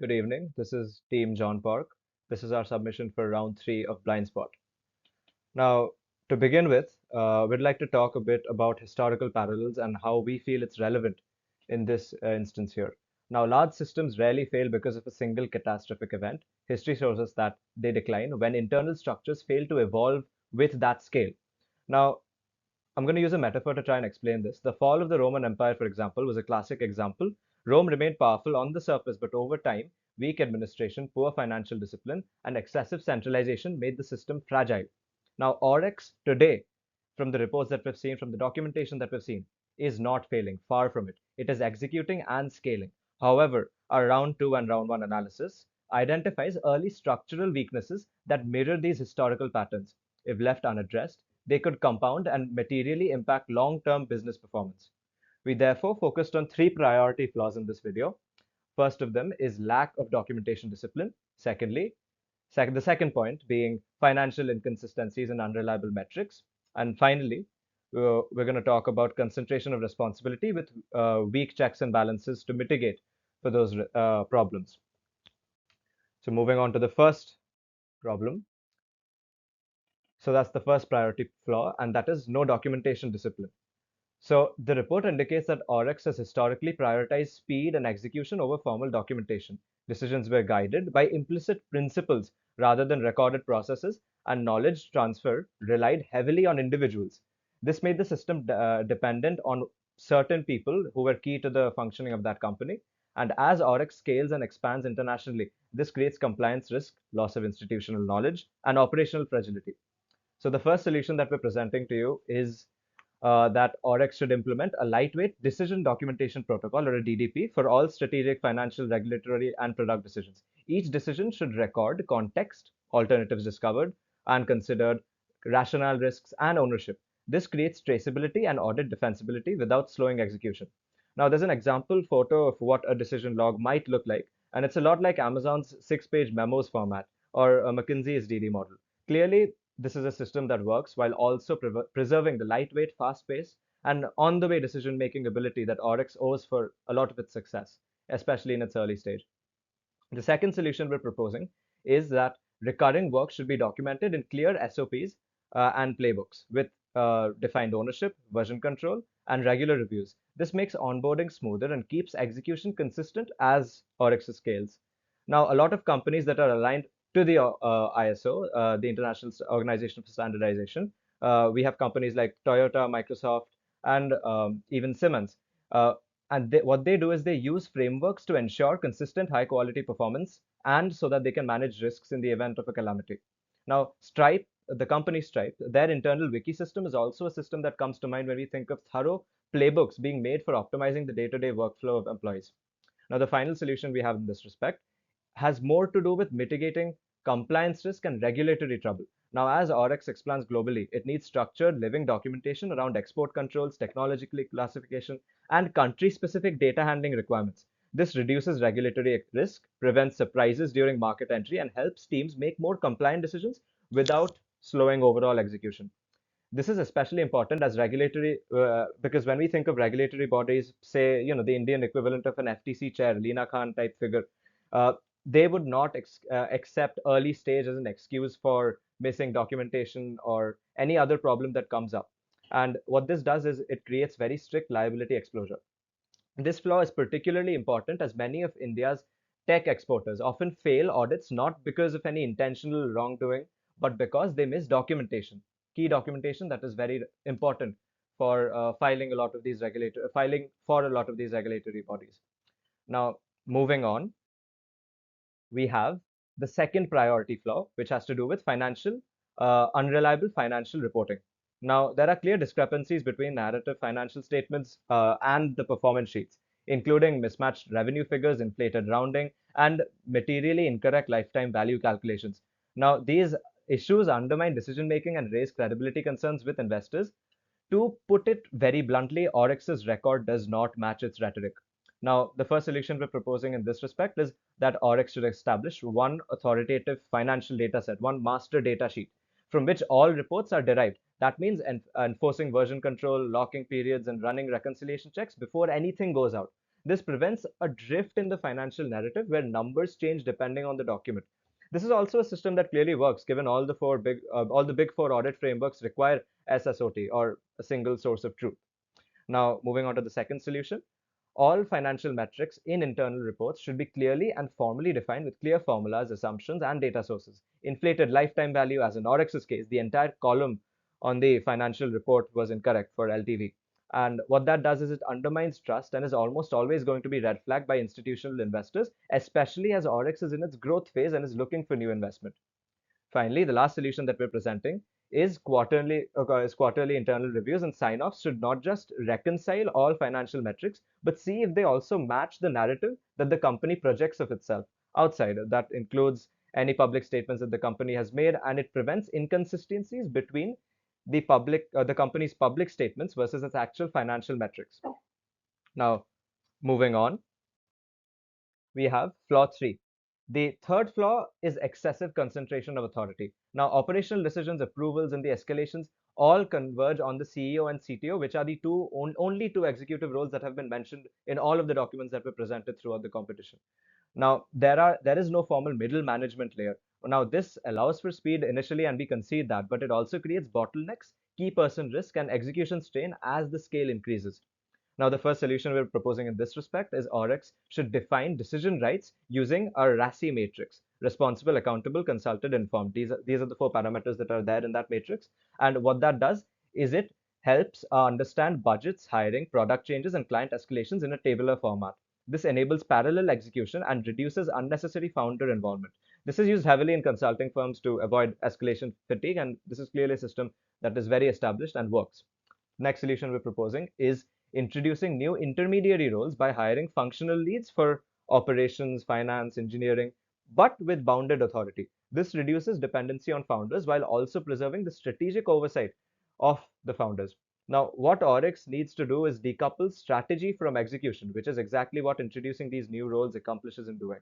Good evening. This is Team John Park. This is our submission for round three of Blindspot. Now, to begin with, we'd like to talk a bit about historical parallels and how we feel it's relevant in this instance here. Now, large systems rarely fail because of a single catastrophic event. History shows us that they decline when internal structures fail to evolve with that scale. Now, I'm going to use a metaphor to try and explain this. The fall of the Roman Empire, for example, was a classic example. Rome remained powerful on the surface, but over time, weak administration, poor financial discipline, and excessive centralization made the system fragile. Now, Oryx today, from the reports that we've seen, from the documentation that we've seen, is not failing, far from it. It is executing and scaling. However, our round two and round one analysis identifies early structural weaknesses that mirror these historical patterns. If left unaddressed, they could compound and materially impact long-term business performance. We therefore focused on three priority flaws in this video. First of them is lack of documentation discipline. The second point being financial inconsistencies and unreliable metrics. And finally, we're going to talk about concentration of responsibility with weak checks and balances to mitigate for those problems. So moving on to the first problem. So that's the first priority flaw, and that is no documentation discipline. So the report indicates that Oryx has historically prioritized speed and execution over formal documentation. Decisions were guided by implicit principles rather than recorded processes, and knowledge transfer relied heavily on individuals. This made the system dependent on certain people who were key to the functioning of that company. And as Oryx scales and expands internationally, this creates compliance risk, loss of institutional knowledge, and operational fragility. So the first solution that we're presenting to you is that Oryx should implement a lightweight decision documentation protocol, or a DDP, for all strategic, financial, regulatory, and product decisions. Each decision should record context, alternatives discovered and considered, rationale, risks, and ownership. This creates traceability and audit defensibility without slowing execution. Now, there's an example photo of what a decision log might look like, and it's a lot like Amazon's six-page memos format or McKinsey's DD model. Clearly, this is a system that works while also preserving the lightweight, fast pace, and on the way decision making ability that Oryx owes for a lot of its success, especially in its early stage. The second solution we're proposing is that recurring work should be documented in clear SOPs and playbooks with defined ownership, version control, and regular reviews. This makes onboarding smoother and keeps execution consistent as Oryx scales. Now, a lot of companies that are aligned to the ISO, the International Organization for Standardization, we have companies like Toyota, Microsoft, and even Siemens. And what they do is they use frameworks to ensure consistent high quality performance and so that they can manage risks in the event of a calamity. Now, Stripe, the company Stripe, their internal wiki system is also a system that comes to mind when we think of thorough playbooks being made for optimizing the day-to-day workflow of employees. Now, the final solution we have in this respect has more to do with mitigating compliance risk and regulatory trouble. Now, as Oryx expands globally, it needs structured living documentation around export controls, technological classification, and country-specific data handling requirements. This reduces regulatory risk, prevents surprises during market entry, and helps teams make more compliant decisions without slowing overall execution. This is especially important as regulatory because when we think of regulatory bodies, say the Indian equivalent of an FTC chair, Leena Khan type figure, uh, they would not accept early stage as an excuse for missing documentation or any other problem that comes up. And what this does is it creates very strict liability exposure. This flaw is particularly important as many of India's tech exporters often fail audits not because of any intentional wrongdoing, but because they miss documentation, key documentation that is very important for filing for a lot of these regulatory bodies. Now, moving on, we have the second priority flaw, which has to do with unreliable financial reporting. Now, there are clear discrepancies between narrative financial statements and the performance sheets, including mismatched revenue figures, inflated rounding, and materially incorrect lifetime value calculations. Now, these issues undermine decision making and raise credibility concerns with investors. To put it very bluntly, Oryx's record does not match its rhetoric. Now, the first solution we're proposing in this respect is that Oryx should establish one authoritative financial data set, one master data sheet from which all reports are derived. That means enforcing version control, locking periods, and running reconciliation checks before anything goes out. This prevents a drift in the financial narrative where numbers change depending on the document. This is also a system that clearly works, given all the big four audit frameworks require SSOT, or a single source of truth. Now, moving on to the second solution, all financial metrics in internal reports should be clearly and formally defined with clear formulas, assumptions, and data sources. Inflated lifetime value, as in Orex's case, the entire column on the financial report was incorrect for LTV. And what that does is it undermines trust and is almost always going to be red flagged by institutional investors, especially as Orex is in its growth phase and is looking for new investment. Finally, the last solution that we're presenting is quarterly internal reviews and sign-offs should not just reconcile all financial metrics, but see if they also match the narrative that the company projects of itself outside. That includes any public statements that the company has made, and it prevents inconsistencies between the company's public statements versus its actual financial metrics. Now, moving on, we have flaw 3. The third flaw is excessive concentration of authority. Now, operational decisions, approvals, and the escalations all converge on the CEO and CTO, which are the only two executive roles that have been mentioned in all of the documents that were presented throughout the competition. Now, there is no formal middle management layer. Now, this allows for speed initially, and we concede that, but it also creates bottlenecks, key person risk, and execution strain as the scale increases. Now, the first solution we're proposing in this respect is Oryx should define decision rights using a RACI matrix: responsible, accountable, consulted, informed. These are the four parameters that are there in that matrix. And what that does is it helps understand budgets, hiring, product changes, and client escalations in a tabular format. This enables parallel execution and reduces unnecessary founder involvement. This is used heavily in consulting firms to avoid escalation fatigue, and this is clearly a system that is very established and works. Next solution we're proposing is introducing new intermediary roles by hiring functional leads for operations, finance, engineering, but with bounded authority. This reduces dependency on founders while also preserving the strategic oversight of the founders. Now, what Oryx needs to do is decouple strategy from execution, which is exactly what introducing these new roles accomplishes in doing.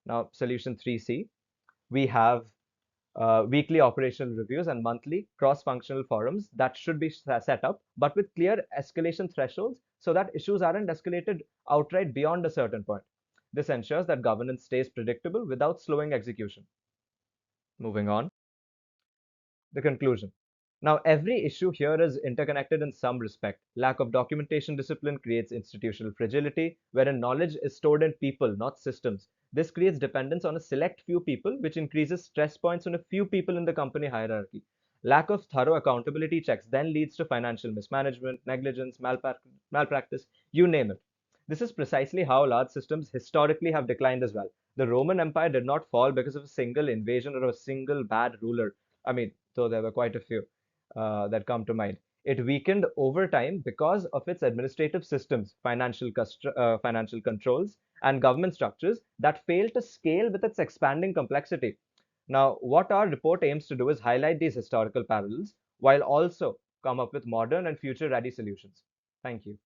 Now, solution 3C, we have weekly operational reviews and monthly cross-functional forums that should be set up, but with clear escalation thresholds so that issues aren't escalated outright beyond a certain point. This ensures that governance stays predictable without slowing execution. Moving on, the conclusion. Now, every issue here is interconnected in some respect. Lack of documentation discipline creates institutional fragility, wherein knowledge is stored in people, not systems. This creates dependence on a select few people, which increases stress points on a few people in the company hierarchy. Lack of thorough accountability checks then leads to financial mismanagement, negligence, malpractice, you name it. This is precisely how large systems historically have declined as well. The Roman Empire did not fall because of a single invasion or a single bad ruler. I mean, though there were quite a few that come to mind. It weakened over time because of its administrative systems, financial controls, and government structures that failed to scale with its expanding complexity. Now, what our report aims to do is highlight these historical parallels while also come up with modern and future ready solutions. Thank you.